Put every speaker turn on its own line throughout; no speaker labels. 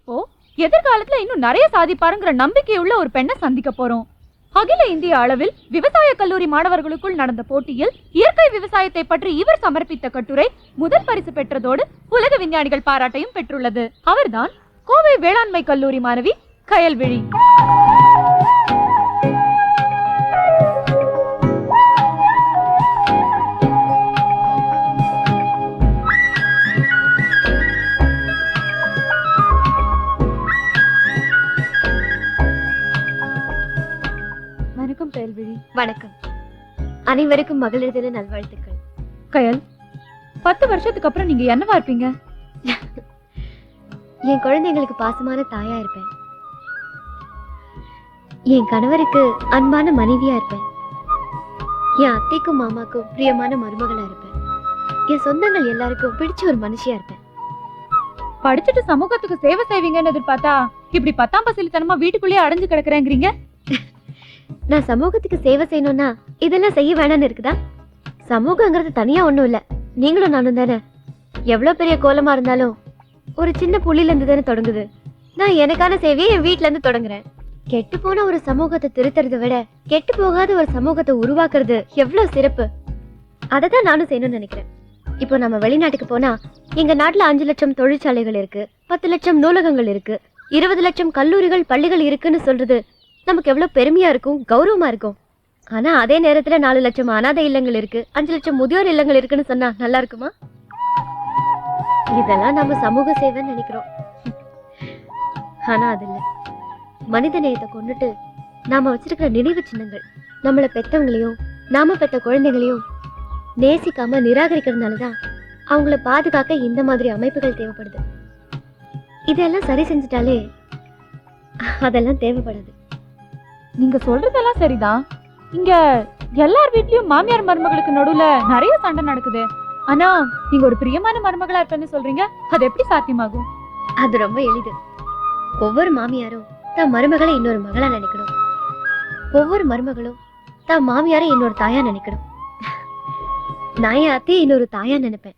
இப்போ எதிர்காலத்துல இன்னும் நிறைய சாதிப்பாருங்கிற நம்பிக்கையுள்ள ஒரு பெண்ணை சந்திக்க போறோம். அகில இந்திய அளவில் விவசாய கல்லூரி மாணவர்களுக்குள் நடந்த போட்டியில் இயற்கை விவசாயத்தை பற்றி இவர் சமர்ப்பித்த கட்டுரை முதல் பரிசு பெற்றதோடு உலக விஞ்ஞானிகள் பாராட்டையும் பெற்றுள்ளது. அவர்தான் கோவை வேளாண்மை கல்லூரி மாணவி கயல்விழி. வணக்கம் கயல்விழி.
வணக்கம். அனைவருக்கும் மகளிர் தின நல்வாழ்த்துக்கள்.
கயல், 10 வருஷத்துக்கு அப்புறம் நீங்க என்னவா இருப்பீங்க?
என் குழந்தைங்களுக்கு பாசமான தாயா இருப்பேன். என் கணவருக்கு அன்பான மனைவியா இருப்பேன். என் அத்தைக்கும் மாமாக்கும் பிரியமான மருமகளா இருப்பேன். என் சொந்தங்கள் எல்லாருக்கும் பிடிச்ச ஒரு மனுஷியா இருப்பேன்.
படிச்சுட்டு சமூகத்துக்கு சேவை செய்வீங்கன்னு எதிர்பார்த்தா இப்படி 10ஆம் பசலித்தனமா வீட்டுக்குள்ளேயே அடைஞ்சு கிடக்குறேங்கிறீங்க.
நான் சமூகத்துக்கு சேவை செய்யணும்னா இதெல்லாம் செய்ய வேணான்னு இருக்குதா? சமூகங்கிறது தனியா ஒண்ணும் இல்ல, நீங்களும் நானும் தானே. எவ்வளவு பெரிய கோலமா இருந்தாலும் ஒரு சின்ன புள்ளில இருந்து தானே தொடங்குது. நான் எனக்கான சேவையை என் வீட்டுல இருந்து தொடங்குறேன். கெட்டு போன ஒரு சமூகத்தை திருத்துறதை விட கெட்டு போகாத ஒரு சமூகத்தை உருவாக்குறது எவ்வளவு சிறப்பு. அதை தான் நானும் செய்யணும்னு நினைக்கிறேன். இப்போ நம்ம வெளிநாட்டுக்கு போனா எங்க நாட்டுல 5 லட்சம் தொழிற்சாலைகள் இருக்கு, 10 லட்சம் நூலகங்கள் இருக்கு, 20 லட்சம் கல்லூரிகள் பள்ளிகள் இருக்குன்னு சொல்றது நமக்கு எவ்வளவு பெருமையா இருக்கும், கௌரவமா இருக்கும். ஆனா அதே நேரத்துல 4 லட்சம் அனாதை இல்லங்கள் இருக்கு, 5 லட்சம் முதியோர் இல்லங்கள் இருக்குன்னு சொன்னா நல்லா இருக்குமா? இதெல்லாம் நம்ம சமூக சேவைன்னு நினைக்கிறோம். ஆனா அது இல்ல. மனித நேயத்தை கொண்டுட்டு நாம வச்சிருக்கிற நினைவு சின்னங்கள் நம்மளை பெத்தவங்களையும் நாம பெத்த குழந்தைகளையும் நேசிக்காம நிராகரிக்கிறதுனாலதான் அவங்கள பாதுகாக்க இந்த மாதிரி அமைப்புகள் தேவைப்படுது. இதெல்லாம் சரி செஞ்சுட்டாலே அதெல்லாம் தேவைப்படாது.
நீங்க சொல்றதெல்லாம் சரிதான். இங்க எல்லார் வீட்லயும் மாமியார் மருமகளுக்கு நடுவுல நிறைய சண்டை நடக்குது. ஆனா நீங்க ஒரு பிரியமான மருமகளா இருப்பேன்னு சொல்றீங்க, அது எப்படி சாத்தியமாகும்?
அது ரொம்ப எளிது. ஒவ்வொரு மாமியாரும் தான் மருமகளை இன்னொரு மகளா நினைக்கணும். ஒவ்வொரு மருமகளும் தான் மாமியாரை இன்னொரு தாயா நினைக்கணும். நான் என் அத்தையை இன்னொரு தாயா நினைப்பேன்.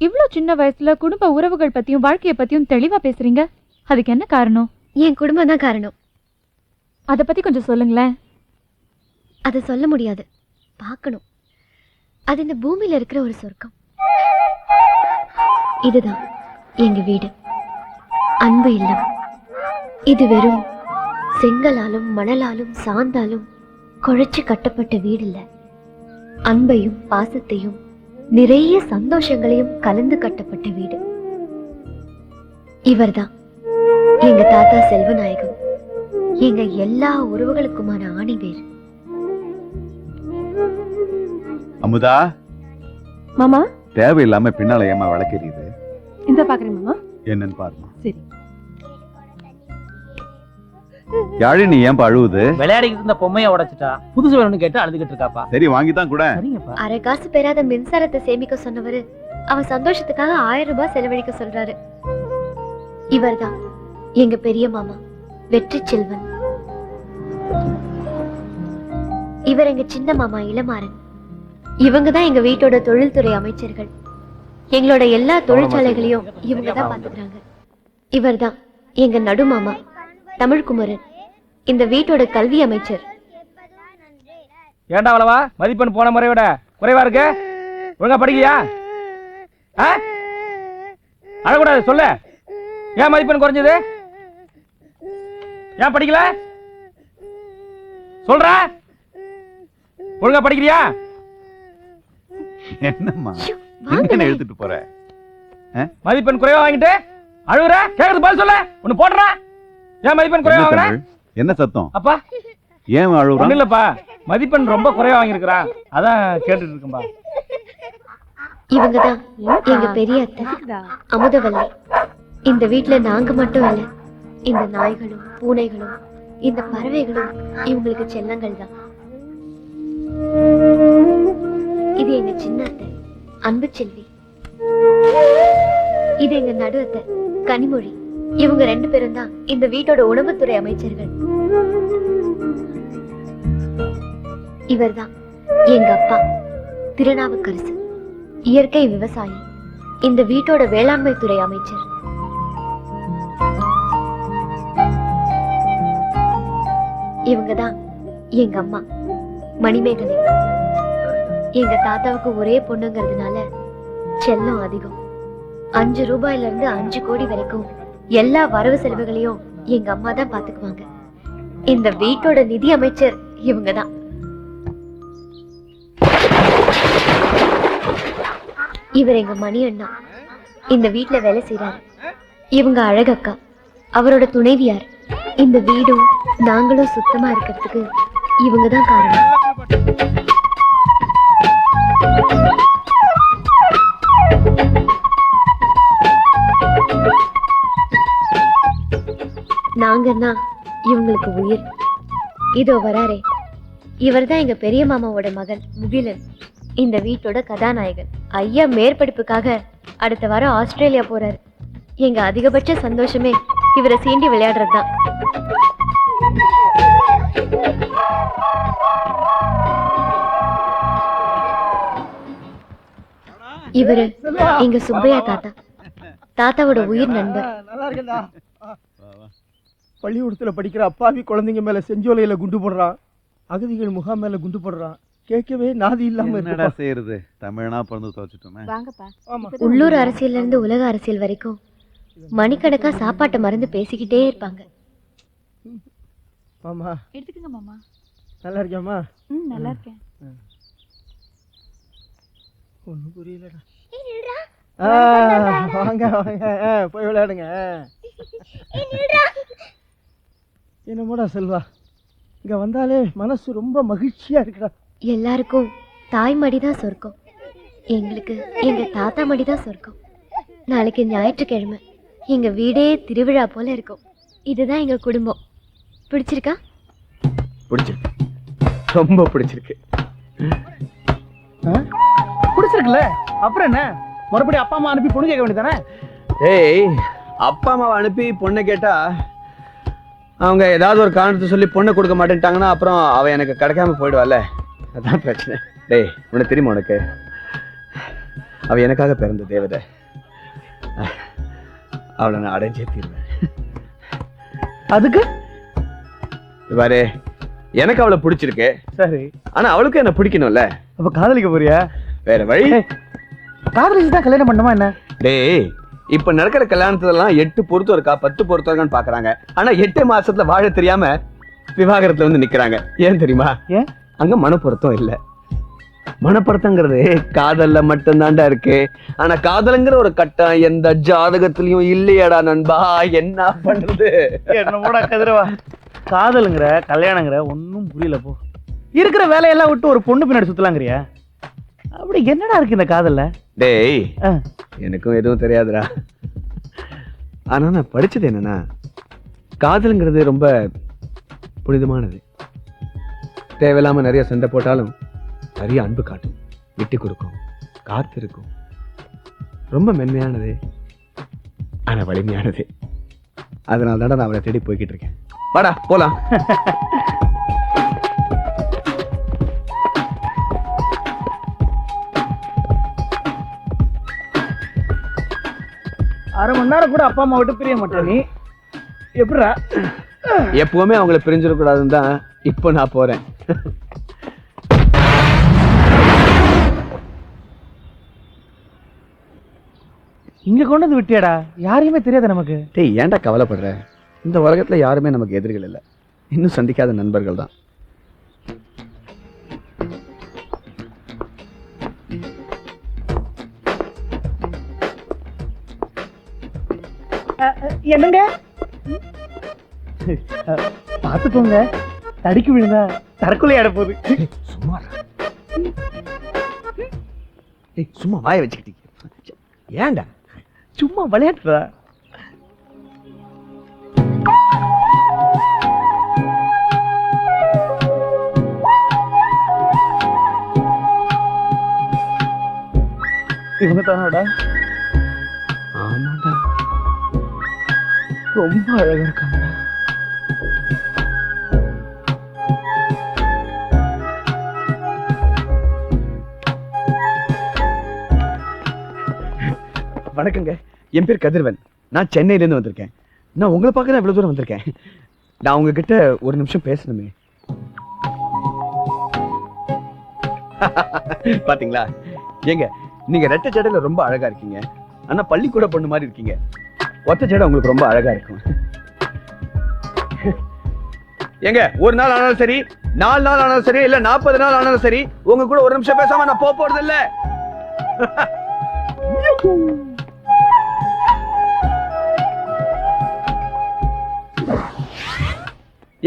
இவ்வளவு சின்ன வயசுல குடும்ப உறவுகள் பத்தியும் வாழ்க்கைய பத்தியும் தெளிவா பேசுறீங்க. அதுக்கு என்ன காரணம்?
என் குடும்பம் தான் காரணம்.
அத பத்தி கொஞ்சம் சொல்லுங்களேன்.
அதை சொல்ல முடியாது, பார்க்கணும். அது இந்த பூமியில இருக்கிற ஒரு சொர்க்கம். இதுதான் எங்க வீடு, அன்பு இல்லம். இது வெறும் செங்கலாலும் மணலாலும் சாந்தாலும் குழைச்சு கட்டப்பட்ட வீடு இல்ல. அன்பையும் பாசத்தையும் நிறைய சந்தோஷங்களையும் கலந்து கட்டப்பட்ட வீடு. இவர்தான் எங்க தாத்தா செல்வநாயகம், எங்க எல்லா உறவுகளுக்குமான ஆணிவேர்.
அமுதா,
மாமா
தேவையில்லாம பின்னால ஏமா வழக்கறியுது?
இந்த பாக்குறேன் மாமா.
என்னன்னு பாருமா.
சரி.
யாழி, நீ ஏன் அழுவுது?
விளையாடிக்கிட்டு இருந்த பொம்மையை உடைச்சிட்டா, புதுசு வேணும்னு கேட்டு அழுதுகிட்டு இருக்காப்பா.
சரி, வாங்கிதான் கூட.
சரிங்கப்பா.
அரை காசு பெறாத மின்சாரத்தை சேமிக்க சொன்னவரு அவ சந்தோஷத்துக்காக 1000 ரூபாய் செலவழிக்க சொல்றாரு. இவர்தான் எங்க பெரிய மாமா வெற்றி செல்வன். இவர் எங்க சின்ன மாமா இளமாறன். இவங்க தான் எங்க வீட்டோட தொழில்துறை அமைச்சர்கள். எங்களோட எல்லா தொழிற்சாலைகளையும் இவங்க தான் பாத்துக்கிறாங்க. இவர்தான் எங்க நடு மாமா தமிழ்குமரன், இந்த வீட்டோட கல்வி அமைச்சர்.
ஏண்டா அவ்வளவா மதிப்பெண் போன முறை விட குறைவா இருக்கு? ஒழுங்கா படிக்கலையா? அழக்கூடாது, சொல்ல. ஏன் மதிப்பெண் குறைஞ்சது? ஏன் படிக்கல? சொல்ற. ஒழுங்கா படிக்கிறியா?
என்னம்மா எங்க எடுத்துட்டு போற?
மதிப்பெண் குறைவா வாங்கிட்டு அழுகுற? கேக்குறது பதில் சொல்ல. ஒன்னு போடுறா. ஏன் மதிப்பெண் குறைவா வாங்குற?
என்ன சத்தம்?
அப்பா
ஏன் அழுகுற?
ஒண்ணு இல்லப்பா, மதிப்பெண் ரொம்ப குறைவா வாங்கிருக்கா, அதான் கேட்டுட்டு இருக்கேன்பா.
இவங்கதான் எங்க பெரிய அத்தை அமுதவல்லி. இந்த வீட்டுல நாங்க மட்டும் இல்ல, இந்த நாய்களும் பூனைகளும் இந்த பறவைகளும் இவங்களுக்கு செல்லங்கள் தான். இது எங்க சின்ன அத்தை அன்பு செல்வி. இது எங்க நடு அத்தை கனிமொழி. இவங்க 2 பேரும் தான் இந்த வீட்டோட உணவுத்துறை அமைச்சர்கள். இவர்தான் எங்க அப்பா திருநாவுக்கரசு, இயற்கை விவசாயி, இந்த வீட்டோட வேளாண்மை துறை அமைச்சர். இவங்க தான் எங்க அம்மா மணிமேகலை. எங்க தாத்தாவுக்கு ஒரே பொண்ணுங்கிறதுனால செல்லம் அதிகம். 5 ரூபாயில இருந்து 5 கோடி வரைக்கும் எல்லா வரவு செலவுகளையும் எங்க அம்மா தான் பாத்துக்குவாங்க. இந்த வீட்டோட நிதி அமைச்சர் இவங்க தான். இவர் எங்க மணி அண்ணா, இந்த வீட்டுல வேலை செய்யறாரு. இவங்க அழகக்கா, அவரோட துணைவியார். இந்த வீடும் நாங்களும் சுத்தமா இருக்கிறதுக்கு இவங்க தான் காரணம். நாங்கன்னா இவங்களுக்கு உயிர். இதோ வராரே, இவர் தான் எங்க பெரிய மாமாவோட மகன் முகிலன், இந்த வீட்டோட கதாநாயகன். ஐயா மேற்படிப்புக்காக அடுத்த வாரம் ஆஸ்திரேலியா போறாரு. எங்க அதிகபட்ச சந்தோஷமே இவரை சீண்டி விளையாடுறது தான். இவரு எங்க சுப்பையா தாத்தா, தாத்தாவோட உயிர் நண்பர்.
நல்லா இருக்கா? பள்ளிக்கூடத்துல படிக்கிற அப்பாவி குழந்தைங்க மேல செஞ்சோலையில குண்டு போடுறான், அகதிகள் முகாம் மேல குண்டு போடுறான். கேட்கவே நாதி இல்லாம
என்னடா செய்யறது? தமிழ்னா பிறந்து துவச்சிட்டோமே.
உள்ளூர் அரசியல்ல இருந்து உலக அரசியல் வரைக்கும் மணிக்கணக்கா சாப்பாட்டை மறந்து பேசிக்கிட்டே இருப்பாங்க.
மாமா
எடுத்துக்கங்க மாமா.
நல்லா இருக்கியாமா?
நல்லா இருக்கேன்.
ஒன்னும் புரியலடா. வாங்க வாங்க, போய் விளையாடுங்க. என்னமோடா செல்வா, இங்க வந்தாலே மனசு ரொம்ப மகிழ்ச்சியா இருக்குடா.
எல்லாருக்கும் தாய் மடிதான் சொர்க்கம், எங்களுக்கு எங்க தாத்தா மடிதான் சொர்க்கம். நாளைக்கு ஞாயிற்றுக்கிழமை எங்க வீடே திருவிழா போல இருக்கும். இதுதான் எங்க குடும்பம். பிடிச்சிருக்கா?
பிடிச்சிருக்கு, ரொம்ப பிடிச்சிருக்கு.
பிடிச்சிருக்குல்ல, அப்புறம் என்ன? மறுபடியும் அப்பா அம்மா அனுப்பி பொண்ணு கேட்க வேண்டியதானே?
ஏய், அப்பா அம்மாவை அனுப்பி பொண்ணை கேட்டா அவங்க ஏதாவது ஒரு காரணத்தை சொல்லி பொண்ணை கொடுக்க மாட்டேன்ட்டாங்கன்னா அப்புறம் அவ எனக்கு கிடைக்காம போயிடுவாள்ல, அதான் பிரச்சனை. டேய், உனக்கு தெரியுமா, உனக்கு அவ எனக்காக பிறந்த தேவதை. அவளை நான் அடைஞ்சே தீருவேன்.
அதுக்கு
பாரு, எனக்கு அவளை பிடிச்சிருக்கு,
சரி.
ஆனா அவளுக்கு என்ன பிடிக்கணும்ல.
அப்ப காதலிக்க போறியா?
வேற வழி.
காதலிச்சு தான் கல்யாணம் பண்ணுமா என்ன?
டேய், இப்ப நடக்கிற கல்யாணத்துலாம் 8 பொருத்தம் இருக்கா 10 பொருத்தம் இருக்கான்னு பாக்குறாங்க. ஆனா 8 மாசத்துல வாழ தெரியாம விவாகரத்துல வந்து நிக்கிறாங்க. ஏன் தெரியுமா?
ஏன்?
அங்க மனப்பொருத்தம் இல்ல. மனப்பொருத்தங்கிறது காதல்ல மட்டும்தான்டா இருக்கு. ஆனா காதலுங்கிற ஒரு கட்டம் எந்த ஜாதகத்திலயும் இல்லையாடா நண்பா. என்ன பண்றது?
என்னமோடா கதிரவா, காதலுங்கிற கல்யாணங்கிற ஒன்னும் புரியல. போ, இருக்கிற வேலையெல்லாம் விட்டு ஒரு பொண்ணு பின்னாடி சுத்தலாங்கிறியா? அப்படி என்னடா இருக்கு இந்த காதல்ல?
டேய், எனக்கும் எதுவும் தெரியாதுடா. ஆனா நான் படிச்சது என்னன்னா, காதலுங்கிறது ரொம்ப புனிதமானது. தேவையில்லாம நிறைய சண்டை போட்டாலும் நிறைய அன்பு காட்டும், விட்டு கொடுக்கும், காத்து இருக்கும். ரொம்ப மென்மையானது, ஆனா வலிமையானது. அதனால தான் நான் அவளை தேடி போய்கிட்டு இருக்கேன். வாடா போலாம்.
அரை மணி நேரம் கூட அப்பா அம்மா விட்டு பிரிய மாட்டேன். நீ எப்படிடா?
எப்பவுமே அவங்களை பிரிஞ்சிடக்கூடாதுன்னு தான் இப்போ நான் போறேன்.
இங்க கொண்டு வந்து விட்டியாடா? யாரையுமே தெரியாது நமக்கு.
டேய், ஏன்டா கவலைப்படுற? இந்த உலகத்துல யாருமே நமக்கு எதிரிகள் இல்லை, இன்னும் சந்திக்காத நண்பர்கள் தான்.
என்னங்க பாத்துக்கோங்க, தடிக்கு விழுந்தா தற்கொலை போகுது.
சும்மா சும்மா வாய வச்சுக்கிட்டீங்க. ஏன்டா?
சும்மா விளையாட்டுறா. இவங்க தானடா?
ஆமாடா,
ரொம்ப அழகா இருக்காங்கடா.
வணக்கங்க, என் பேர் கதிர்வன். நான் சென்னையிலேருந்து வந்திருக்கேன். நான் உங்களை பார்க்க தான் இவ்வளோ தூரம் வந்திருக்கேன். நான் உங்ககிட்ட ஒரு நிமிஷம் பேசணுமே. பாத்தீங்களா ஏங்க நீங்க ரெட்டை ஜடையில ரொம்ப அழகா இருக்கீங்க. ஆனா பள்ளிக்கூட பொண்ணு மாதிரி இருக்கீங்க. ஒத்த ஜடை உங்களுக்கு ரொம்ப அழகா இருக்கும். ஏங்க ஒரு நாள் ஆனாலும் சரி, 4 நாள் ஆனாலும் சரி, இல்ல 40 நாள் ஆனாலும் சரி, உங்க கூட ஒரு நிமிஷம் பேசாம நான் போறது இல்ல.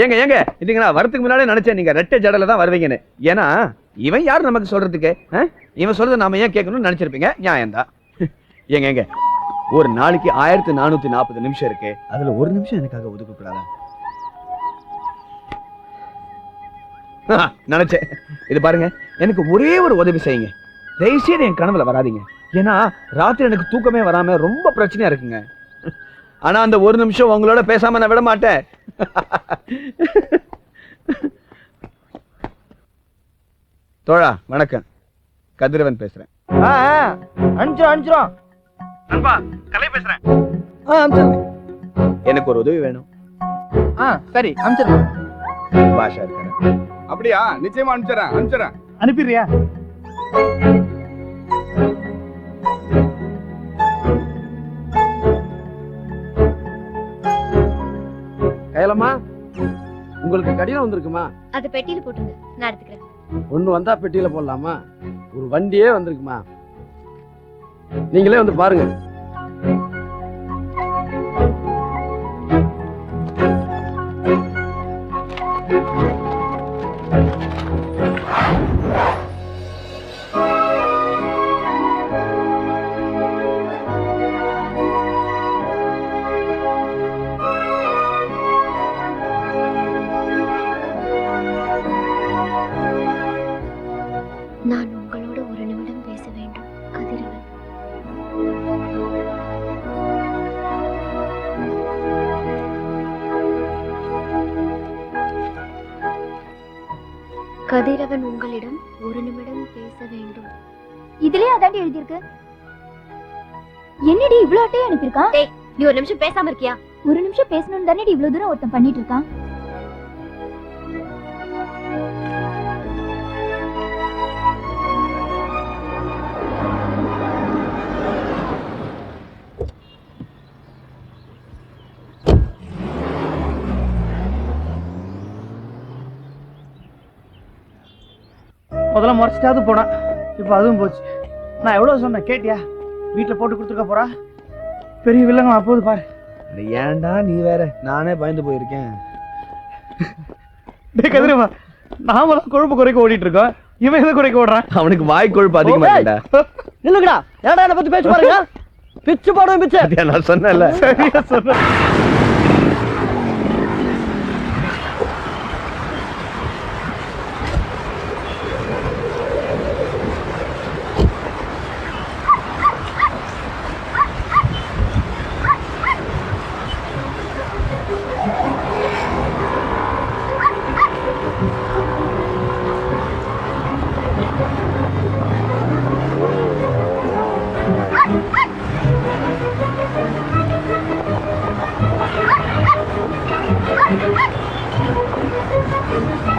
ஏங்க ஏங்க இதுங்க நான் வரதுக்கு முன்னாலே நினைச்சேன் நீங்க ரெட்டை ஜடையில தான் வருவீங்கன்னு. ஏன்னா இவன் யார் நமக்கு சொல்றதுக்கு? இவன் சொல்றதை நாம ஏன் கேட்கணும்னு நினைச்சிருப்பீங்க. நியாயம்தான். ஏங்க ஏங்க ஒரு நாளைக்கு 1440 நிமிஷம் இருக்கு. அதுல ஒரு நிமிஷம் எனக்காக ஒதுக்க கூடாதா? நினைச்சேன். இது பாருங்க, எனக்கு ஒரே ஒரு உதவி செய்யுங்க. தயவுசெய்து என் கனவுல வராதீங்க. ஏன்னா ராத்திரி எனக்கு தூக்கமே வராம ரொம்ப பிரச்சனையா இருக்குங்க. ஆனா அந்த ஒரு நிமிஷம் உங்களோட பேசாம நான் விட மாட்டேன். தோழா வணக்கம், கதிரவன் பேசுறேன்.
அனுப்பிச்சிரும் நண்பா, கலை பேசுறேன்.
எனக்கு ஒரு உதவி வேணும்.
சரி அனுப்பிச்சிருங்க.
பாஷா இருக்கிறேன்.
அப்படியா? நிச்சயமா அனுப்பிச்சிடறேன்.
அனுப்பிடுறியா?
கைலம்மா, உங்களுக்கு கடிதம் வந்திருக்குமா?
அது பெட்டியில போட்டுங்க, நான் எடுத்துக்கிறேன்.
ஒண்ணு வந்தா பெட்டியில போடலாமா? ஒரு வண்டியே வந்திருக்குமா? நீங்களே வந்து பாருங்க.
நான் உங்களோட ஒரு நிமிடம் பேச வேண்டும், கதிரவன். கதிரவன் உங்களிடம் ஒரு நிமிடம் பேச வேண்டும்.
இதுலயே அதாண்டி எழுதியிருக்கு. என்னடி இவ்ளோ அட்டையை அனுப்பியிருக்கான்?
நீ ஒரு நிமிஷம் பேசாம இருக்கியா?
ஒரு நிமிஷம் பேசணும்னு தானே இவ்ளோ தூரம் ஒருத்தன் பண்ணிட்டு இருக்கான்.
முதல்ல முறைச்சிட்டாவது போனா, இப்போ அதுவும் போச்சு. நான் எவ்வளவு சொன்னேன் கேட்டியா? வீட்டுல போட்டு கொடுத்துருக்க போறா. பெரிய வில்லங்க அப்போது பாரு.
ஏன்டா நீ வேற, நானே பயந்து போயிருக்கேன்.
கதிரவா, நாமலாம் கொழுப்பு குறைக்க ஓடிட்டு இருக்கோம், இவன் எதை குறைக்க ஓடுறான்?
அவனுக்கு வாய் கொழுப்பு அதிகமா இல்லடா.
நில்லுங்கடா, ஏடா என்ன பத்தி பேச்சு பாருங்க. பிச்சு போடுவேன் பிச்சு.
நான் சொன்னேன்ல.
சரியா சொன்ன.
Thank you.